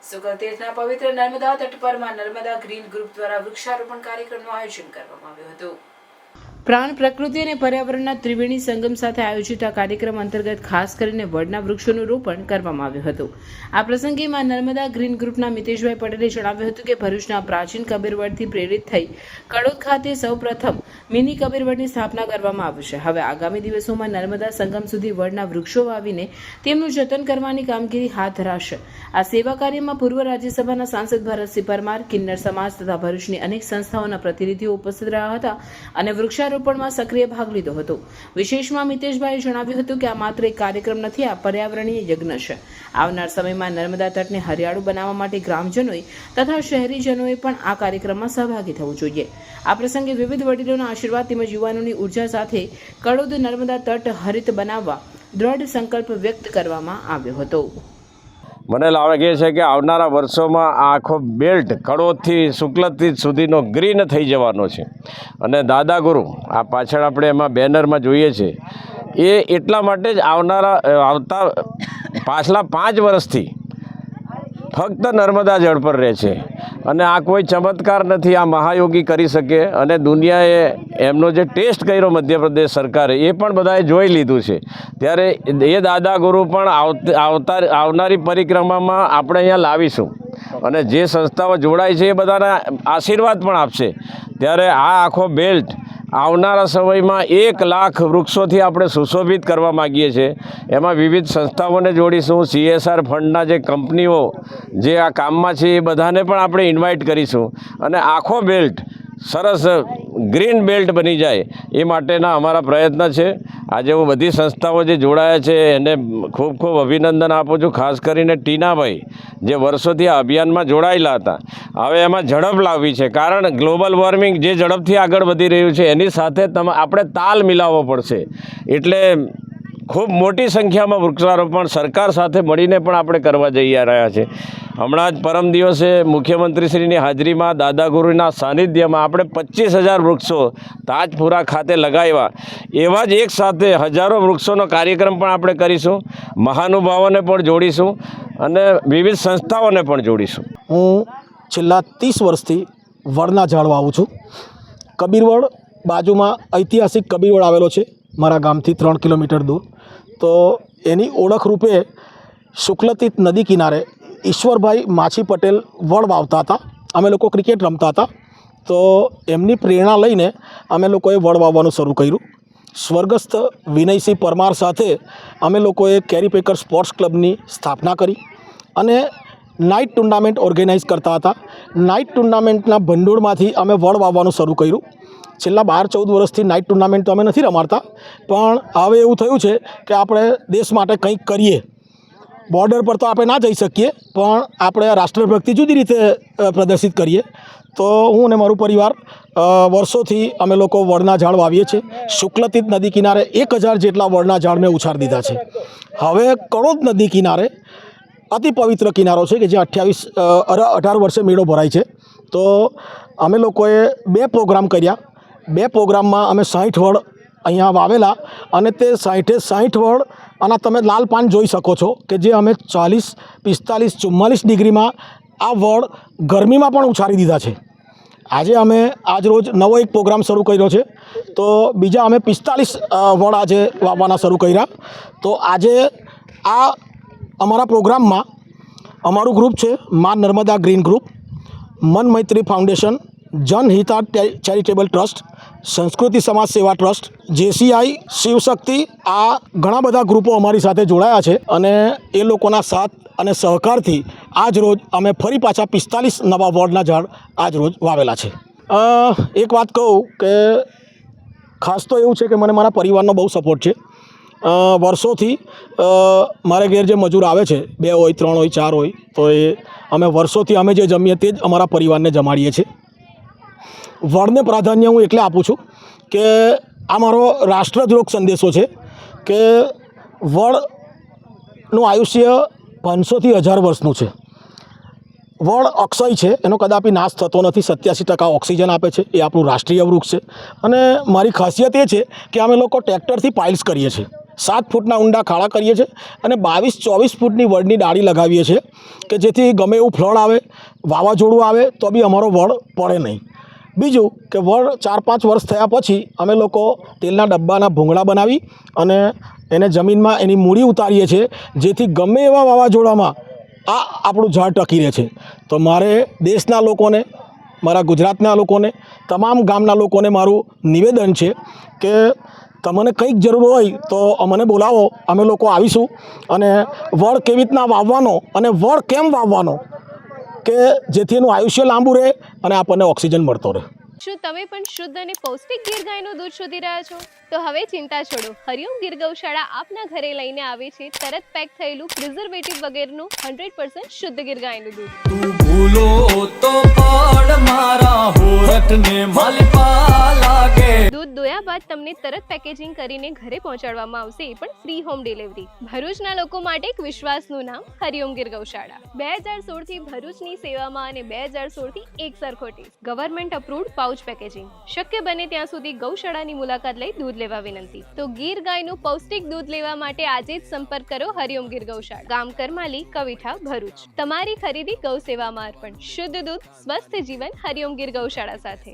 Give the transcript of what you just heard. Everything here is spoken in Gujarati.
સુગરતીર્થના પવિત્ર નર્મદા તટ પર નર્મદા ગ્રીન ગ્રુપ દ્વારા વૃક્ષારોપણ કાર્યક્રમનું આયોજન કરવામાં આવ્યું હતું। પ્રાણ પ્રકૃતિ અને પર્યાવરણના ત્રિવેણી સંગમ સાથે આયોજિત આ કાર્યક્રમ અંતર્ગત ખાસ કરીને વડના વૃક્ષોનું રોપણ કરવામાં આવ્યું હતું। આ પ્રસંગે માં નર્મદા ગ્રીન ગ્રુપના મિતેશભાઈ પટેલે જણાવ્યું હતું કે ભરૂચના પ્રાચીન કબીરવડથી પ્રેરિત થઈ કડોદ ખાતે સૌપ્રથમ મિની કબીરવડની સ્થાપના કરવામાં આવી છે। હવે આગામી દિવસોમાં નર્મદા સંગમ સુધી વડના વૃક્ષો વાવીને તેમનું જતન કરવાની કામગીરી હાથ ધરાશે। આ સેવા કાર્યમાં પૂર્વ રાજ્યસભાના સાંસદ ભરતસિંહ પરમાર, કિન્નર સમાજ તથા ભરૂચની અનેક સંસ્થાઓના પ્રતિનિધિઓ ઉપસ્થિત રહ્યા હતા અને વૃક્ષારોપણમાં સક્રિય ભાગ લીધો હતો। વિશેષમાં મિતેશભાઈએ જણાવ્યું હતું કે આ માત્ર એક કાર્યક્રમ નથી, આ પર્યાવરણીય યજ્ઞ છે। આવનાર સમયમાં નર્મદા તટને હરિયાળું બનાવવા માટે ગ્રામજનોએ તથા શહેરીજનોએ પણ આ કાર્યક્રમમાં સહભાગી થવું જોઈએ। આ પ્રસંગે વિવિધ વડીલોના આશીર્વાદ તેમજ યુવાનોની ઉર્જા સાથે કડોદ નર્મદા તટ હરિત બનાવવા દ્રઢ સંકલ્પ વ્યક્ત કરવામાં આવ્યો હતો। મને લાગે છે કે આવનારા વર્ષોમાં આ આખો બેલ્ટ કડોદથી શુક્લતીર્થ સુધીનો ગ્રીન થઈ જવાનો છે અને દાદા ગુરુ આ પાછળ આપણે એમાં બેનરમાં જોઈએ છે એ એટલા માટે જ આવતા પાછલા 5 વર્ષથી ફક્ત નર્મદા જળ પર રહે છે અને આ કોઈ ચમત્કાર નથી, આ મહાયોગી કરી શકે અને દુનિયાએ એમનો જે ટેસ્ટ કર્યો મધ્યપ્રદેશ સરકારે એ પણ બધાએ જોઈ લીધું છે। ત્યારે એ દાદા ગુરુ પણ આવનારી પરિક્રમામાં આપણે અહીંયા લાવીશું અને જે સંસ્થાઓ જોડાય છે એ બધાના આશીર્વાદ પણ આપશે। ત્યારે આ આખો બેલ્ટ આવનારા સમયમાં 1 લાખ વૃક્ષોથી આપણે સુશોભિત કરવા માગીએ છીએ। એમાં વિવિધ સંસ્થાઓને જોડીશું, CSR ફંડના જે કંપનીઓ જે આ કામમાં છે એ બધાને પણ આપણે ઇન્વાઇટ કરીશું અને આખો બેલ્ટ સરસ ગ્રીન બેલ્ટ બની જાય એ માટેના અમારા પ્રયત્ન છે। આજે હું બધી સંસ્થાઓ જે જોડાયા છે એને ખૂબ ખૂબ અભિનંદન આપું છું, ખાસ કરીને ટીનાભાઈ જે વર્ષોથી આ અભિયાનમાં જોડાયેલા હતા। હવે એમાં ઝડપ લાવવી છે, કારણ ગ્લોબલ વોર્મિંગ જે ઝડપથી આગળ વધી રહ્યું છે એની સાથે આપણે તાલ મિલાવવો પડશે। એટલે ખૂબ મોટી સંખ્યામાં વૃક્ષારોપણ સરકાર સાથે મળીને પણ આપણે કરવા જઈ રહ્યા છે। હમણાં જ પરમ દિવસે મુખ્યમંત્રીશ્રીની હાજરીમાં દાદા ગુરુના સાનિધ્યમાં આપણે 25,000 વૃક્ષો તાજપુરા ખાતે લગાવ્યા। એવા જ એક સાથે હજારો વૃક્ષોનો કાર્યક્રમ પણ આપણે કરીશું, મહાનુભાવોને પણ જોડીશું અને વિવિધ સંસ્થાઓને પણ જોડીશું। હું છેલ્લા 30 વર્ષથી વડના ઝાડ વાવું છું। કબીરવડ બાજુમાં ઐતિહાસિક કબીરવડ આવેલો છે મારા ગામથી 3 કિલોમીટર દૂર। તો એની ઓળખ રૂપે શુક્લતીર્થ નદી કિનારે ઈશ્વરભાઈ માછી પટેલ વડ વાવતા હતા। અમે લોકો ક્રિકેટ રમતા હતા તો એમની પ્રેરણા લઈને અમે લોકોએ વડ વાવવાનું શરૂ કર્યું। સ્વર્ગસ્થ વિનયસિંહ પરમાર સાથે અમે લોકોએ કેરીપેકર સ્પોર્ટ્સ ક્લબની સ્થાપના કરી અને નાઇટ ટુર્નામેન્ટ ઓર્ગેનાઇઝ કરતા હતા। નાઇટ ટુર્નામેન્ટના ભંડોળમાંથી અમે વડ વાવવાનું શરૂ કર્યું। છેલ્લા 12-14 વર્ષથી નાઇટ ટુર્નામેન્ટ તો અમે નથી રમાડતા, પણ હવે એવું થયું છે કે આપણે દેશ માટે કંઈક કરીએ। બોર્ડર પર તો આપણે ના જઈ શકીએ, પણ આપણે રાષ્ટ્રભક્તિ જુદી રીતે પ્રદર્શિત કરીએ। તો હું અને મારું પરિવાર વર્ષોથી અમે લોકો વડના ઝાડ વાવીએ છીએ। શુક્લતીર્થ નદી કિનારે 1000 જેટલા વડના ઝાડ મેં ઉછાળી દીધા છે। હવે કડોદ નદી કિનારે અતિ પવિત્ર કિનારો છે કે જે 18 વર્ષે મેળો ભરાય છે। તો અમે લોકોએ 2 પ્રોગ્રામ કર્યા। 2 પ્રોગ્રામમાં અમે 60 વડ અહીંયા વાવેલા અને તે 60 વડ અને તમે લાલ પાન જોઈ શકો છો કે જે અમે 40, 45, 44 ડિગ્રીમાં આ વડ ગરમીમાં પણ ઉછાળી દીધા છે। આજે અમે આજરોજ નવો એક પ્રોગ્રામ શરૂ કર્યો છે, તો બીજા અમે 45 વડ આજે વાવવાના શરૂ કર્યા। તો આજે આ અમારા પ્રોગ્રામમાં અમારું ગ્રુપ છે માં નર્મદા ગ્રીન ગ્રુપ, મન મૈત્રી ફાઉન્ડેશન, જનહિતા ચેરિટેબલ ટ્રસ્ટ, સંસ્કૃતિ સમાજ સેવા ટ્રસ્ટ, JCI, શિવશક્તિ, આ ઘણા બધા ગ્રુપો અમારી સાથે જોડાયા છે અને એ લોકોના સાથ અને સહકારથી આજ રોજ અમે ફરી પાછા 45 નવા વડના ઝાડ આજ રોજ વાવેલા છે। એક વાત કહું કે ખાસ તો એવું છે કે મને મારા પરિવારનો બહુ સપોર્ટ છે। વર્ષોથી મારે ઘેર જે મજૂર આવે છે 2 હોય 3 હોય 4 હોય તો એ અમે વર્ષોથી અમે જે જમીએ તે જ અમારા પરિવારને જમાડીએ છીએ। વડને પ્રાધાન્ય હું એટલે આપું છું કે આ મારો રાષ્ટ્રદ્રોહ સંદેશો છે કે વડનું આયુષ્ય 500 થી 1000 વર્ષનું છે। વડ અક્ષય છે, એનો કદાપી નાશ થતો નથી। 87% ઓક્સિજન આપે છે, એ આપણું રાષ્ટ્રીય વૃક્ષ છે। અને મારી ખાસિયત એ છે કે અમે લોકો ટ્રેક્ટરથી પાઇલ્સ કરીએ છીએ। 7 ફૂટના ઊંડા ખાડા કરીએ છીએ અને 22-24 ફૂટની વડની ડાળી લગાવીએ છીએ કે જેથી ગમે એવું ફ્લડ આવે, વાવાઝોડું આવે તો બી અમારો વડ પડે નહીં. બીજું કે વડ 4-5 વર્ષ થયા પછી અમે લોકો તેલના ડબ્બાના ભૂંગળા બનાવી અને એને જમીનમાં એની મૂડી ઉતારીએ છીએ જેથી ગમે એવા વાવાઝોડામાં આ આપણું ઝાડ ટકી રહે છે. તો મારે દેશના લોકોને, મારા ગુજરાતના લોકોને, તમામ ગામના લોકોને મારું નિવેદન છે કે તમને કંઈક જરૂર હોય તો અમને બોલાવો, અમે લોકો આવીશું અને વડ કેવી રીતના વાવવાનો અને વડ કેમ વાવવાનો કે જેથી એનું આયુષ્ય લાંબુ રહે અને આપણને ઓક્સિજન મળતો રહે. શું તમે પણ શુદ્ધ અને પૌષ્ટિક ગીર ગાયનું દૂધ શોધી રહ્યા છો? તો હવે ચિંતા છોડો, હરિઓમ ગીર ગૌશાળા આપના ઘરે લઈને આવે છે તરત પેક થયેલું પ્રિઝર્વેટિવ વગેરેનું 100% શુદ્ધ ગીર ગાયનું દૂધ. તું ભૂલો તો પડ મારા હોઠને માલપા લાગે. દૂધ દોયા બાદ તમને તરત પેકેજિંગ કરીને ઘરે પહોંચાડવામાં આવશે, એ પણ ફ્રી હોમ ડિલિવરી. ભરૂચના લોકો માટે એક વિશ્વાસનું નામ હરિઓમ ગીર ગૌશાળા. 2016 થી ભરૂચની સેવામાં અને 2016 થી એક સરખો taste. Government approved pouch packaging. શક્ય બને ત્યાં સુધી ગૌશાળાની મુલાકાત લઈ દૂધ લેવા વિનંતી. તો ગીર ગાયનું પૌષ્ટિક દૂધ લેવા માટે આજે જ સંપર્ક કરો હરિઓમ ગીર ગૌશાળા, ગામ કરમાલી, કવિઠા, ભરૂચ. તમારી ખરીદી ગૌ સેવામાં અર્પણ. શુદ્ધ દૂધ, સ્વસ્થ જીવન હરિઓમ ગીર ગૌશાળા સાથે.